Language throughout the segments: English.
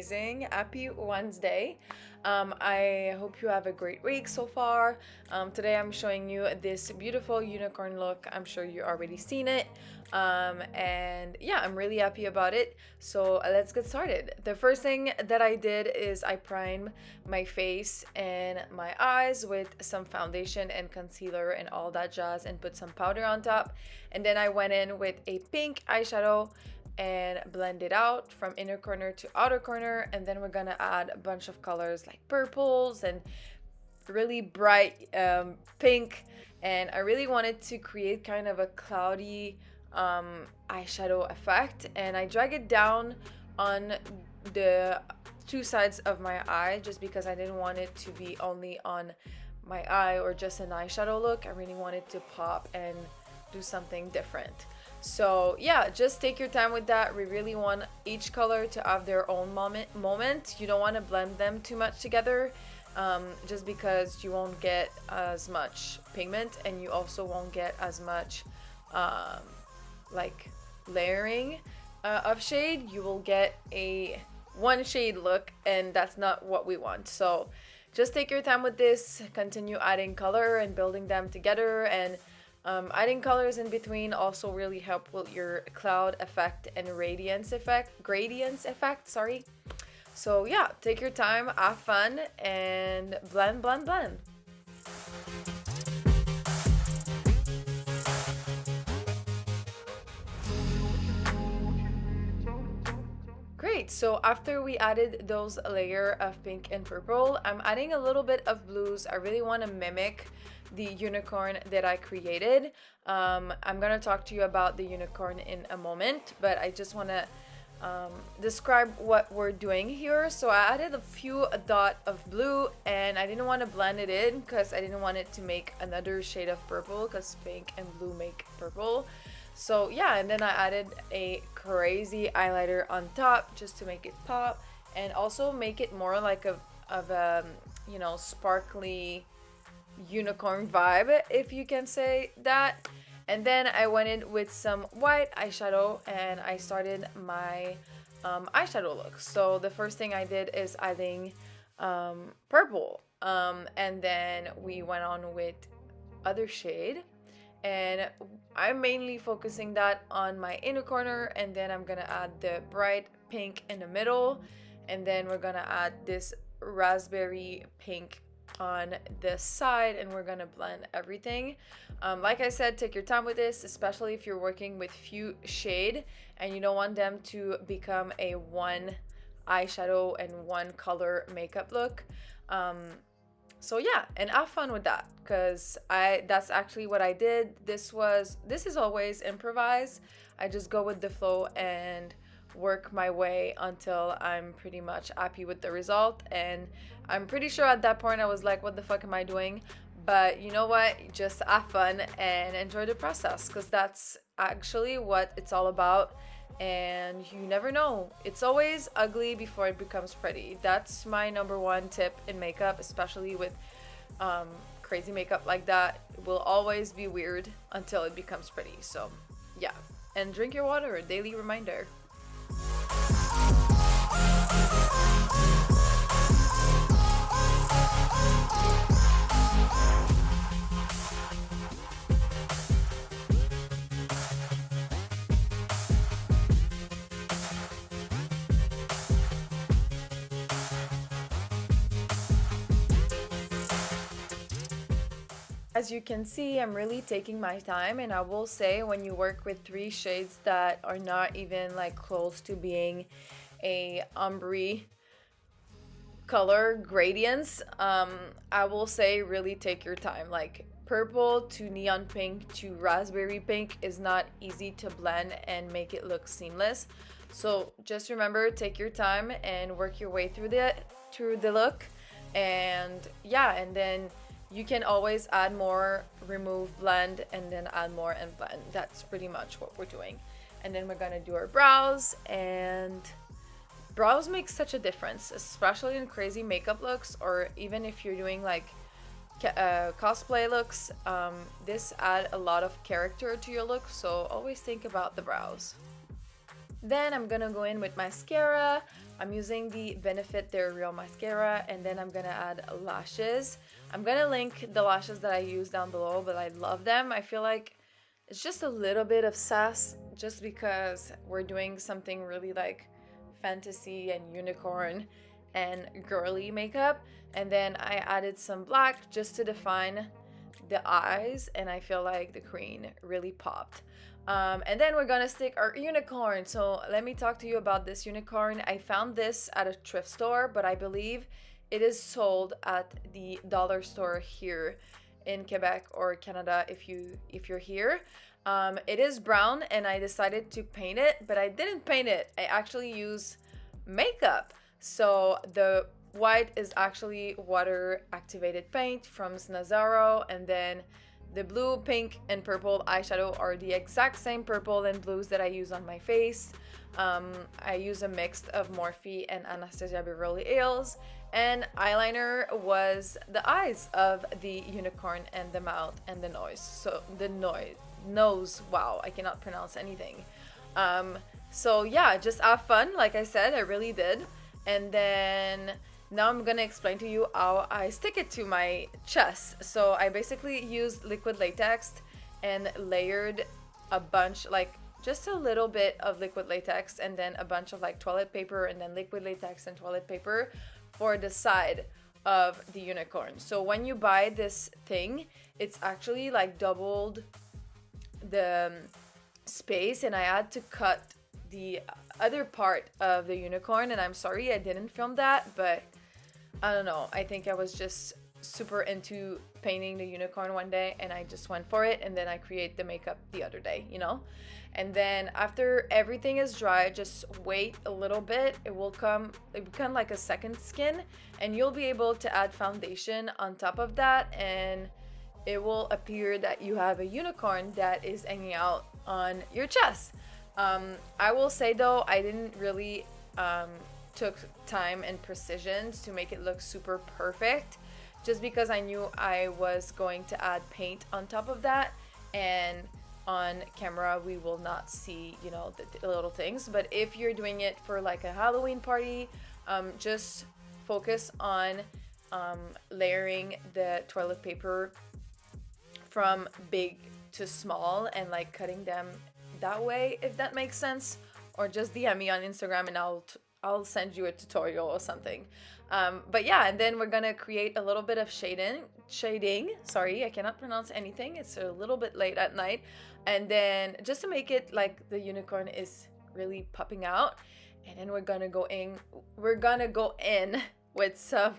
amazing. Happy Wednesday. I hope you have a great week so far. Today I'm showing you this beautiful unicorn look. I'm sure you already seen it. And yeah, I'm really happy about it. So let's get started. The first thing that I did is I primed my face and my eyes with some foundation and concealer and all that jazz and put some powder on top. And then I went in with a pink eyeshadow and blend it out from inner corner to outer corner. And then we're gonna add a bunch of colors like purples and really bright pink. And I really wanted to create kind of a cloudy eyeshadow effect, and I drag it down on the two sides of my eye just because I didn't want it to be only on my eye or just an eyeshadow look. I really wanted to pop and do something different. So yeah, just take your time with that. We really want each color to have their own moment. You don't want to blend them too much together, just because you won't get as much pigment and you also won't get as much like layering of shade. You will get a one shade look, and that's not what we want. So just take your time with this, continue adding color and building them together, and adding colors in between also really help with your cloud effect and gradients effect, sorry. So yeah, take your time, have fun, and blend. Great, so after we added those layer of pink and purple, I'm adding a little bit of blues. I really want to mimic the unicorn that I created. I'm gonna talk to you about the unicorn in a moment, but I just want to describe what we're doing here. So I added a few dot of blue, and I didn't want to blend it in because I didn't want it to make another shade of purple, because pink and blue make purple. So yeah, and then I added a crazy eyeliner on top just to make it pop and also make it more like a you know, sparkly unicorn vibe, if you can say that. And then I went in with some white eyeshadow and I started my eyeshadow look. So the first thing I did is adding purple, and then we went on with other shade, and I'm mainly focusing that on my inner corner, and then I'm gonna add the bright pink in the middle, and then we're gonna add this raspberry pink on the side, and we're gonna blend everything. Like I said, take your time with this, especially if you're working with few shade and you don't want them to become a one eyeshadow and one color makeup look. So yeah, and have fun with that, because that's actually what I did. This is always improvised. I just go with the flow and work my way until I'm pretty much happy with the result. And I'm pretty sure at that point I was like, what the fuck am I doing? But you know what, just have fun and enjoy the process, because that's actually what it's all about. And you never know, it's always ugly before it becomes pretty. That's my number one tip in makeup, especially with crazy makeup like that. It will always be weird until it becomes pretty. So yeah, and drink your water, a daily reminder. As you can see, I'm really taking my time, and I will say, when you work with three shades that are not even like close to being a ombre color gradients, I will say really take your time. Like purple to neon pink to raspberry pink is not easy to blend and make it look seamless. So just remember, take your time and work your way through the look. And yeah, and then you can always add more, remove, blend, and then add more and blend. That's pretty much what we're doing. And then we're gonna do our brows, and brows make such a difference, especially in crazy makeup looks, or even if you're doing like cosplay looks. This add a lot of character to your look, so always think about the brows. Then I'm gonna go in with mascara. I'm using the Benefit They're Real mascara, and then I'm gonna add lashes. I'm gonna link the lashes that I use down below, but I love them. I feel like it's just a little bit of sass just because we're doing something really like fantasy and unicorn and girly makeup. And then I added some black just to define the eyes, and I feel like the green really popped. And then we're gonna stick our unicorn. So let me talk to you about this unicorn. I found this at a thrift store, but I believe it is sold at the dollar store here in Quebec or Canada if you're here. It is brown, and I decided to paint it, but I didn't paint it. I actually use makeup. So the white is actually water activated paint from Snazaro, and then the blue, pink, and purple eyeshadow are the exact same purple and blues that I use on my face. I use a mix of Morphe and Anastasia Beverly Hills, and eyeliner was the eyes of the unicorn and the mouth and the nose. Wow, I cannot pronounce anything. So yeah, just have fun. Like I said, I really did. And then now I'm gonna explain to you how I stick it to my chest. So I basically used liquid latex and layered a bunch, like just a little bit of liquid latex and then a bunch of like toilet paper, and then liquid latex and toilet paper for the side of the unicorn. So when you buy this thing, it's actually like doubled the space, and I had to cut the other part of the unicorn, and I'm sorry I didn't film that, but I don't know, I think I was just super into painting the unicorn one day and I just went for it, and then I create the makeup the other day, you know. And then after everything is dry, just wait a little bit. It become like a second skin, and you'll be able to add foundation on top of that, and it will appear that you have a unicorn that is hanging out on your chest. I will say though, I didn't really took time and precision to make it look super perfect, just because I knew I was going to add paint on top of that, and on camera we will not see, you know, the little things. But if you're doing it for like a Halloween party, just focus on layering the toilet paper from big to small and like cutting them that way, if that makes sense. Or just DM me on Instagram and I'll send you a tutorial or something. But yeah, and then we're gonna create a little bit of shading. Sorry, I cannot pronounce anything. It's a little bit late at night. And then just to make it like the unicorn is really popping out. And then we're gonna go in with some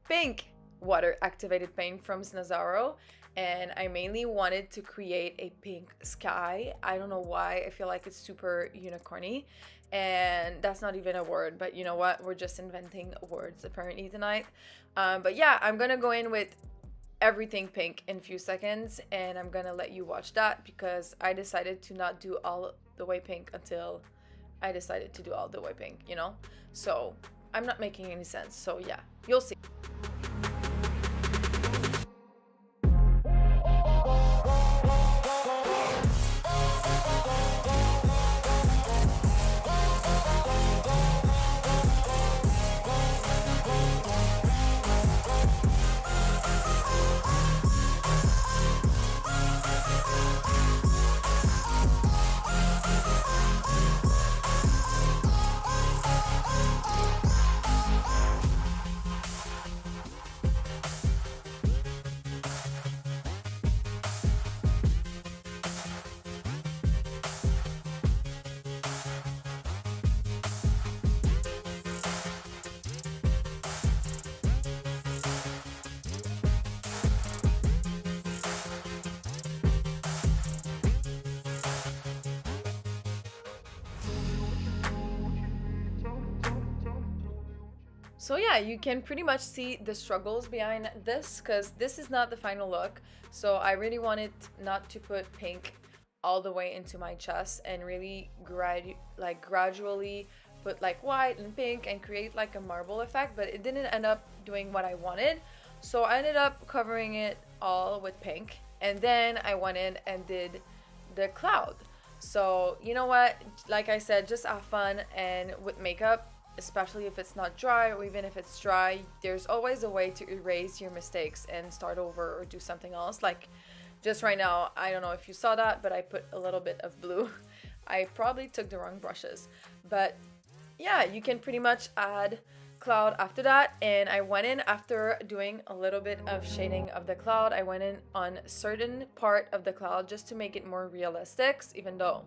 pink water activated paint from Snazaro. And I mainly wanted to create a pink sky. I don't know why, I feel like it's super unicorny, and that's not even a word, but you know what, we're just inventing words apparently tonight. But yeah, I'm gonna go in with everything pink in a few seconds, and I'm gonna let you watch that because I decided to not do all the way pink until I decided to do all the way pink, you know. So I'm not making any sense, so yeah, you'll see. So yeah, you can pretty much see the struggles behind this because this is not the final look. So I really wanted not to put pink all the way into my chest and really gradually put like white and pink and create like a marble effect, but it didn't end up doing what I wanted. So I ended up covering it all with pink, and then I went in and did the cloud. So you know what, like I said, just have fun, and with makeup especially if it's not dry, or even if it's dry, there's always a way to erase your mistakes and start over or do something else. Like just right now, I don't know if you saw that, but I put a little bit of blue. I probably took the wrong brushes, but yeah, you can pretty much add cloud after that. And I went in, after doing a little bit of shading of the cloud, I went in on certain part of the cloud just to make it more realistic, even though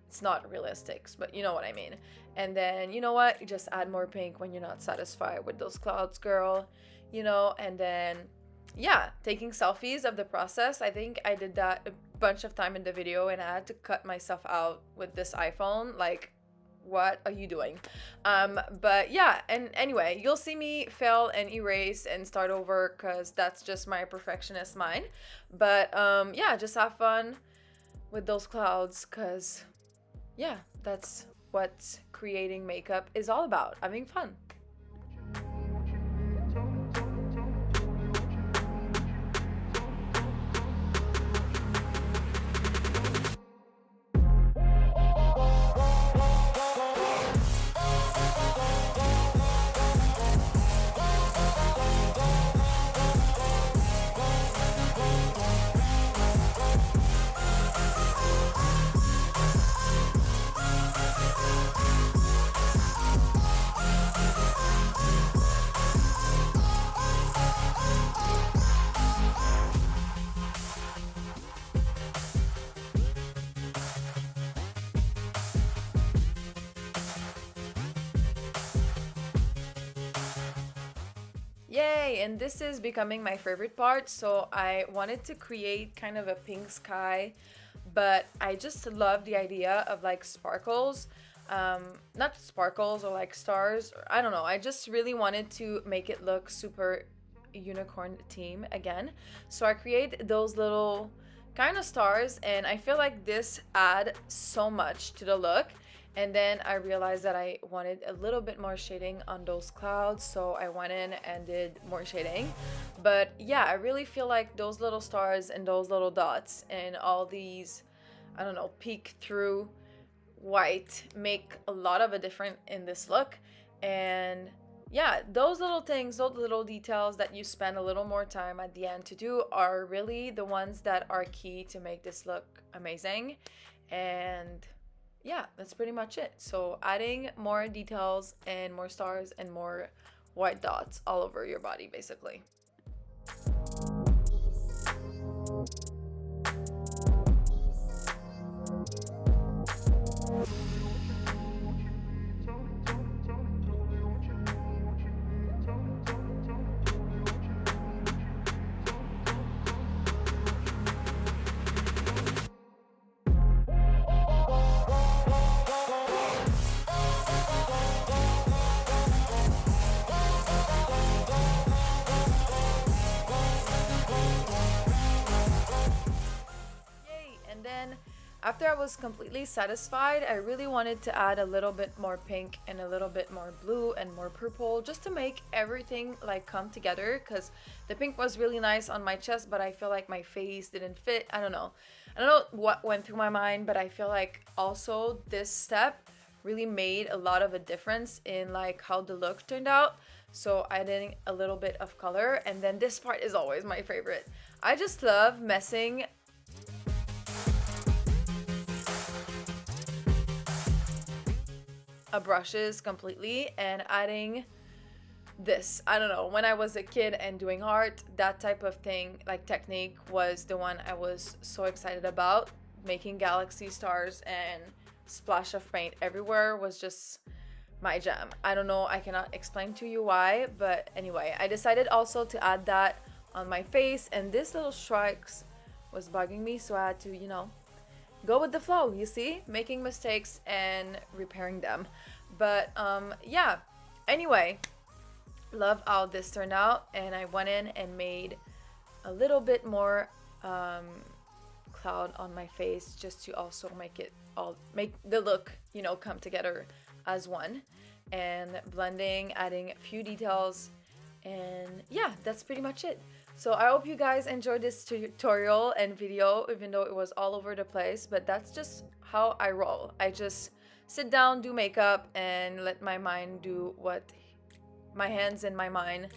it's not realistic, but you know what I mean. And then, you know what, you just add more pink when you're not satisfied with those clouds, girl, you know. And then yeah, taking selfies of the process. I think I did that a bunch of time in the video, and I had to cut myself out with this iPhone. Like, what are you doing? But yeah, and anyway, you'll see me fail and erase and start over because that's just my perfectionist mind. But yeah, just have fun with those clouds, because yeah, that's what creating makeup is all about, having fun. Yay! And this is becoming my favorite part. So I wanted to create kind of a pink sky, but I just love the idea of like sparkles. Not sparkles or like stars, or I don't know. I just really wanted to make it look super unicorn theme again. So I create those little kind of stars, and I feel like this add so much to the look. And then I realized that I wanted a little bit more shading on those clouds, so I went in and did more shading. But yeah, I really feel like those little stars and those little dots and all these, I don't know, peek through white make a lot of a difference in this look. And yeah, those little things, those little details that you spend a little more time at the end to do are really the ones that are key to make this look amazing. And yeah, that's pretty much it. So adding more details and more stars and more white dots all over your body, basically. And then after I was completely satisfied, I really wanted to add a little bit more pink and a little bit more blue and more purple, just to make everything like come together, because the pink was really nice on my chest, but I feel like my face didn't fit. I don't know what went through my mind, but I feel like also this step really made a lot of a difference in like how the look turned out. So adding a little bit of color. And then this part is always my favorite. I just love messing brushes completely and adding this. I don't know, when I was a kid and doing art, that type of thing, like technique, was the one I was so excited about. Making galaxy stars and splash of paint everywhere was just my jam. I don't know, I cannot explain to you why, but anyway, I decided also to add that on my face, and this little strikes was bugging me, so I had to, you know, go with the flow, you see, making mistakes and repairing them. But yeah, anyway, love how this turned out. And I went in and made a little bit more cloud on my face, just to also make the look, you know, come together as one. And blending, adding a few details, and yeah, that's pretty much it. So I hope you guys enjoyed this tutorial and video, even though it was all over the place, but that's just how I roll. I just sit down, do makeup, and let my mind do what my hands and my mind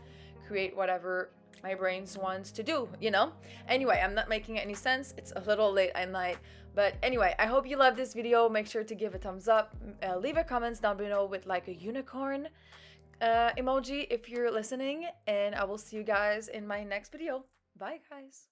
create whatever my brains wants to do, you know? Anyway, I'm not making any sense. It's a little late at night. But anyway, I hope you love this video. Make sure to give a thumbs up. Leave a comments down below with like a unicorn emoji if you're listening. And I will see you guys in my next video. Bye, guys.